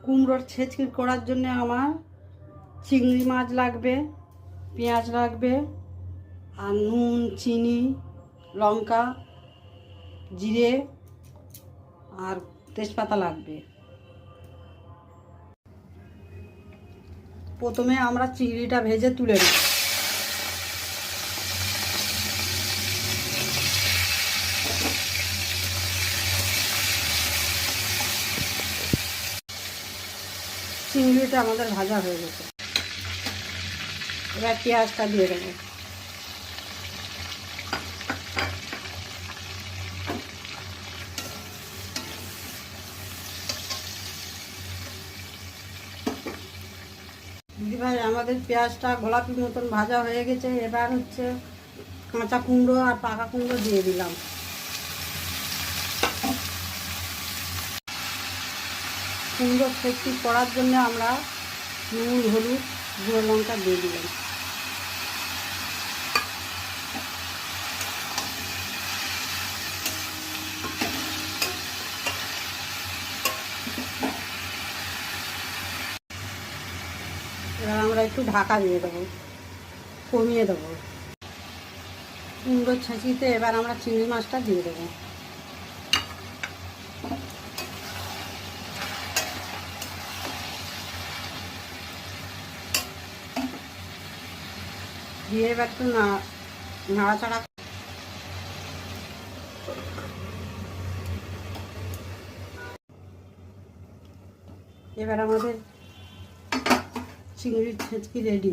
কুমড়োর ছেঁচকি করার জন্য আমার চিংড়ি মাছ লাগবে, পেঁয়াজ লাগবে, আর নুন, চিনি, লঙ্কা, জিরে আর তেজপাতা লাগবে। প্রথমে আমরা চিংড়িটা ভেজে তুলে নেব। চিংড়িটা আমাদের ভাজা হয়ে গেছে, এবার পেঁয়াজটা দিয়ে দেবো। দিদিভাই, আমাদের পেঁয়াজটা গোলাপি মতন ভাজা হয়ে গেছে। এবার হচ্ছে কাঁচা কুমড়ো আর পাকা কুমড়ো দিয়ে দিলাম। কুমড়ো ছেঁচকি করার জন্য আমরা নুন, হলুদ, গুঁড়ো লঙ্কা দিয়ে দিলাম। এবার আমরা একটু ঢাকা দিয়ে দেবো, কমিয়ে দেবো। কুমড়ো ছেঁচকিতে এবার আমরা চিংড়ি মাছটা দিয়ে দেবো। দিয়ে এবার একটু নাড়াচাড়া। এবার আমাদের চিংড়ির ছেঁচকি রেডি।